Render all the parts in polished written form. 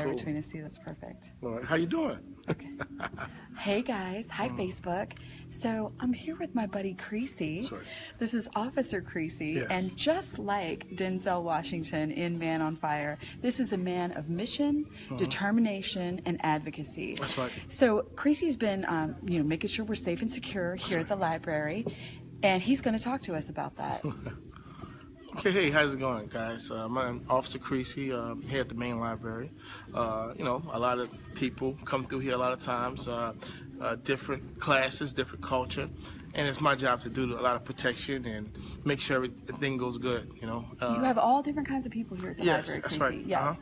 Cool. between us two. That's perfect. All right. How you doing? Okay. Hey guys, hi Facebook. So I'm here with my buddy Creasy. Sorry. This is Officer Creasy, Yes. and just like Denzel Washington in Man on Fire, this is a man of mission, determination, and advocacy. That's right. So Creasy's been, making sure we're safe and secure here at the library, and he's going to talk to us about that. Okay, hey, how's it going, guys? I'm Officer Creasy here at the main library. A lot of people come through here a lot of times, different classes, different culture, and it's my job to do a lot of protection and make sure everything goes good, You have all different kinds of people here at the Yes, library, that's Creasy. right. Yeah.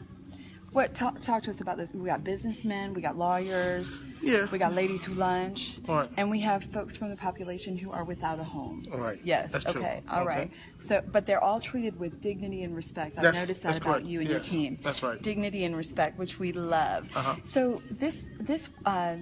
What talk to us about this? We got businessmen, we got lawyers, Yeah. we got ladies who lunch, All right. and we have folks from the population who are without a home. All right. Yes. That's true. Okay. All right. Okay. So, but they're all treated with dignity and respect. I've That's- noticed that that's about correct. you and your Yes, team. that's right. Dignity and respect, which we love. So this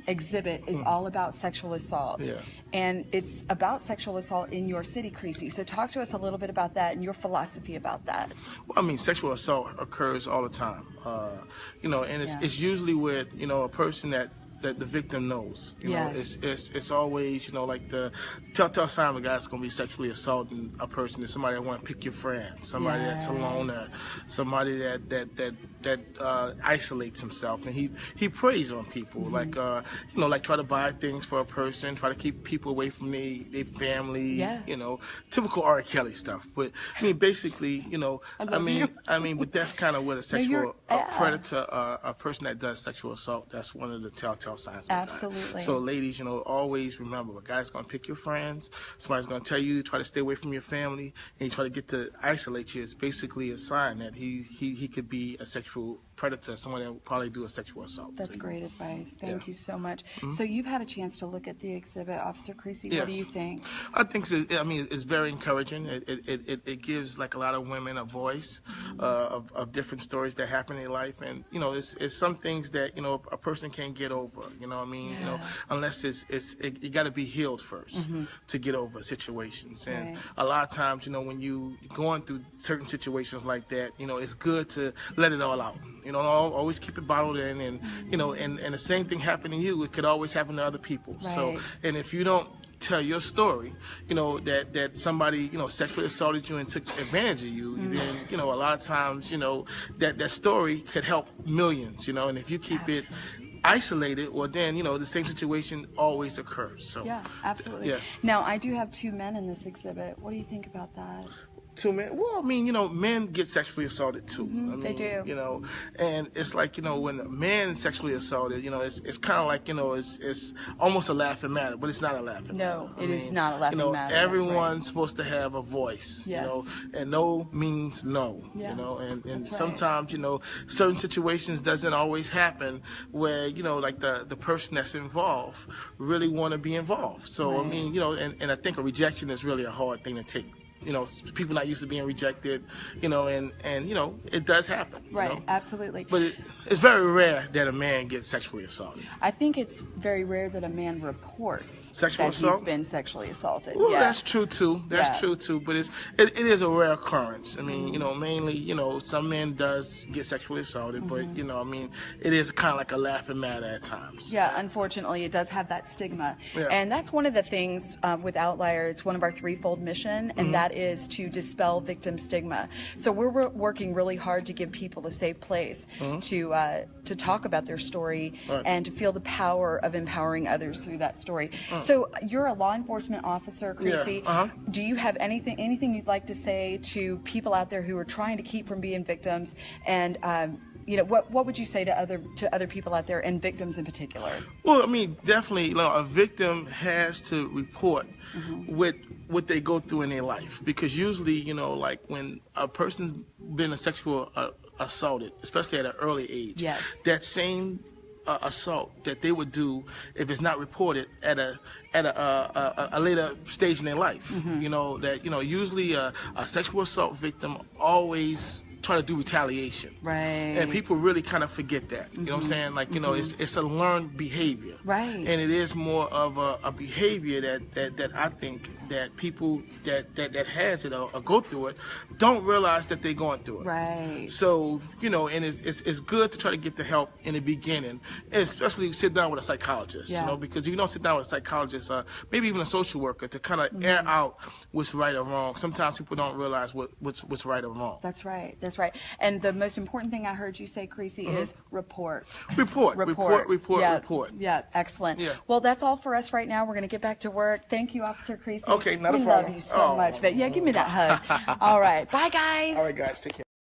exhibit is all about sexual assault, Yeah. and it's about sexual assault in your city, Creasy. So talk to us a little bit about that and your philosophy about that. Well, I mean, sexual assault occurs all the time, and it's usually with a person that the victim knows. Yes. It's always like the telltale sign of a guy's going to be sexually assaulting a person is somebody that want to pick your friend, somebody that's a loner, somebody that isolates himself, and he preys on people, like try to buy things for a person, try to keep people away from their family, typical R. Kelly stuff. But I mean, basically, but that's kind of what a sexual predator, a person that does sexual assault, that's one of the telltale signs of a guy. Absolutely. So ladies, always remember, a guy's going to pick your friends, somebody's going to tell you, try to stay away from your family, and you try to get to isolate you. It's basically a sign that he could be a sexual predator, someone that will probably do a sexual assault. That's great advice. Thank Yeah. you so much. So you've had a chance to look at the exhibit, Officer Creasy. Yes. What do you think? I think it's very encouraging. It gives like a lot of women a voice of different stories that happen in their life, and it's some things that a person can't get over. Unless you got to be healed first to get over situations. And Right. a lot of times, when you going through certain situations like that, it's good to let it all out. Always keep it bottled in, and and the same thing happened to you, it could always happen to other people. So, Right. and if you don't tell your story, that somebody, sexually assaulted you and took advantage of you, then, a lot of times, that story could help millions, and if you keep it isolated, well then, the same situation always occurs. So, Yeah, absolutely. Yeah. Now, I do have two men in this exhibit. What do you think about that? Two men. Well, I mean, men get sexually assaulted too. I mean, they do. And it's like, when a man is sexually assaulted, it's kind of like, it's almost a laughing matter, but it's not a laughing matter. No, it is not a laughing matter. That's Everyone's supposed to have a voice. Yes. And no means no. Yeah. And That's right. sometimes, certain situations doesn't always happen where, like the person that's involved really want to be involved. So Right. I mean, and I think a rejection is really a hard thing to take. People not used to being rejected, and it does happen. Right, absolutely. But it's very rare that a man gets sexually assaulted. I think it's very rare that a man reports Sexual that assault? he's been sexually assaulted. Well, Yeah. that's true too. That's true too. But it is a rare occurrence. I mean, mainly, some men does get sexually assaulted, but I mean, it is kind of like a laughing matter at times. Yeah, unfortunately, it does have that stigma. Yeah. And that's one of the things with Outlier. It's one of our threefold mission, and that is to dispel victim stigma. So we're working really hard to give people a safe place to talk about their story and to feel the power of empowering others through that story. So you're a law enforcement officer, Creasy. Yeah. Do you have anything you'd like to say to people out there who are trying to keep from being victims? And what would you say to other people out there, and victims in particular? Well, I mean, definitely, a victim has to report what they go through in their life, because usually, like when a person's been sexual assaulted, especially at an early age, Yes. that same assault that they would do if it's not reported at a later stage in their life, usually a sexual assault victim always try to do retaliation. Right. And people really kind of forget that. You know what I'm saying? Like, it's a learned behavior. Right. And it is more of a behavior that I think that people that has it or go through it don't realize that they're going through it. Right. So, and it's good to try to get the help in the beginning, especially sit down with a psychologist, because if you don't sit down with a psychologist, maybe even a social worker, to kind of air out what's right or wrong. Sometimes people don't realize what's right or wrong. That's right. That's right. And the most important thing I heard you say, Creasy, is report. Report. Yeah, excellent. Yeah. Well, that's all for us right now. We're going to get back to work. Thank you, Officer Creasy. Okay, not a we problem. love you so much. But yeah, give me that hug. All right. Bye, guys. All right, guys. Take care.